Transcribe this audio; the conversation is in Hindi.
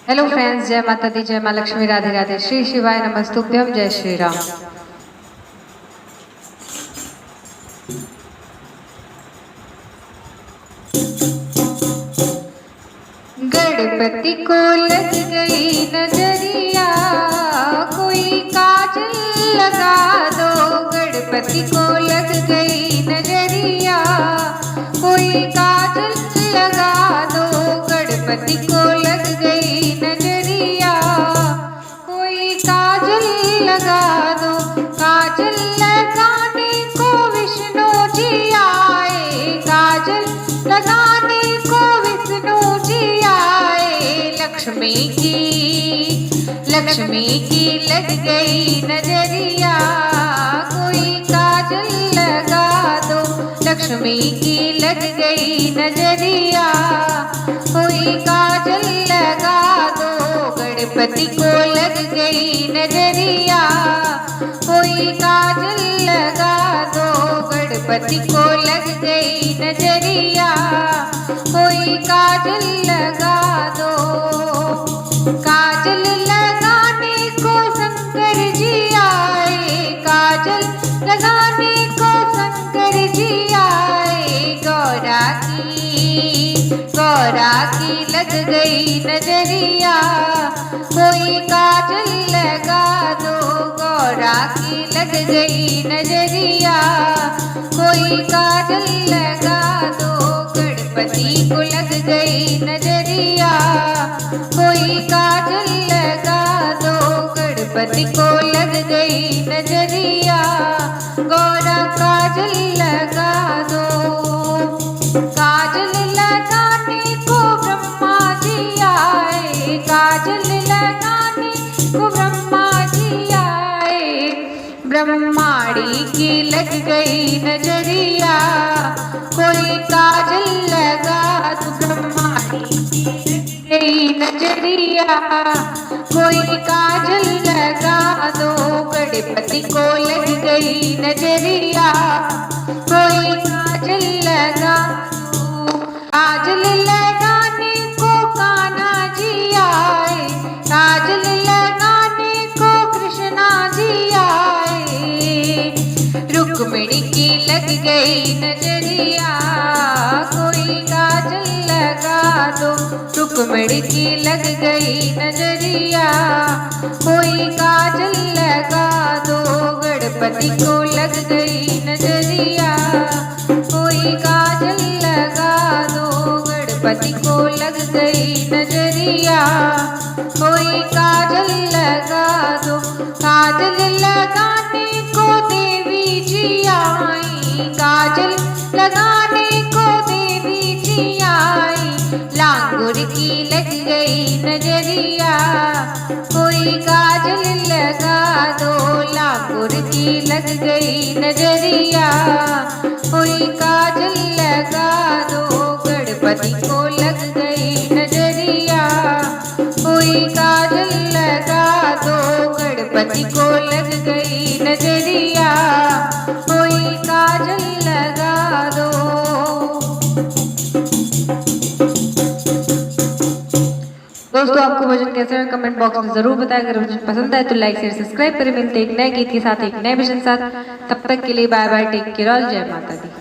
हेलो फ्रेंड्स, जय माता दी, जय माँ लक्ष्मी, राधे राधे, श्री शिवाय नमस्तुभ्यम, जय श्री राम। गणपति को लग गई नजरिया, कोई काजल लगा दो। गणपति को लग गई नजरिया, कोई काजल लगा दो। गणपति को लग गई नजरिया, कोई काजल लगा दो। काजल लगाने को विष्णु जी आए, काजल लगाने को विष्णु जी आए। लक्ष्मी की लग गई नजरिया, कोई काजल लगा दो। लक्ष्मी की लग गई नजरिया, कोई काजल लगा दो। गणपति को लग गई नजरिया, कोई काजल लगा दो। गणपति को लग गई नजरिया, कोई काजल लगा दो। काजल लगाने को शंकर जी आए, काजल लगाने को शंकर जी आए। गौरा की लग गई नजरिया, कोई काजल लगा दो। गौरा की लग गई नजरिया, कोई काजल लगा दो। गणपति को लग गई नजरिया, कोई काजल लगा दो। गणपति को लग गई नजरिया, गौरा काजल लगा दो। काजल लगाने को ब्रह्मा जी आए, काजल लगाने को ब्रह्मा जी आए। ब्रह्माणी की लग गई नजरिया, कोई काजल लगा दो। ब्रह्माणी की लग गई नजरिया, कोई काजल लगा दो। गणपति को लग गई नजरिया, कोई काजल लगा दो। काजल लगाने को कान्हा जी आए, काजल लगाने को कृष्णा जी आए। रुक्मिणी की लग गई नजरिया, कोई काजल लगा दो। रुक्मिणी की लग गई नजरिया, कोई काजल लगा दो। गणपति को लग गई नजरिया, कोई काजल लगा दो। गणपति को लग गई नजरिया, कोई काजल लगा दो। काजल लगाने को देवी जी आई, काजल लगाने को देवी जी आई। लांगुर की लग गई नजरिया, कोई काजल लगा दो। लांगुर की लग गई नजरिया, कोई काजल लगा दो। गणपति को लग गई नजरिया, कोई काजल लगा दो। गणपति को लग गई नजरिया, कोई काजल लगा दो। दोस्तों, आपको भजन कैसा है कमेंट बॉक्स में जरूर बताएं। अगर भजन पसंद आए तो लाइक शेयर सब्सक्राइब करें। मिलते एक नए गीत के साथ, एक नए भजन साथ। तब तक के लिए bye bye, take care all, जय माता दी।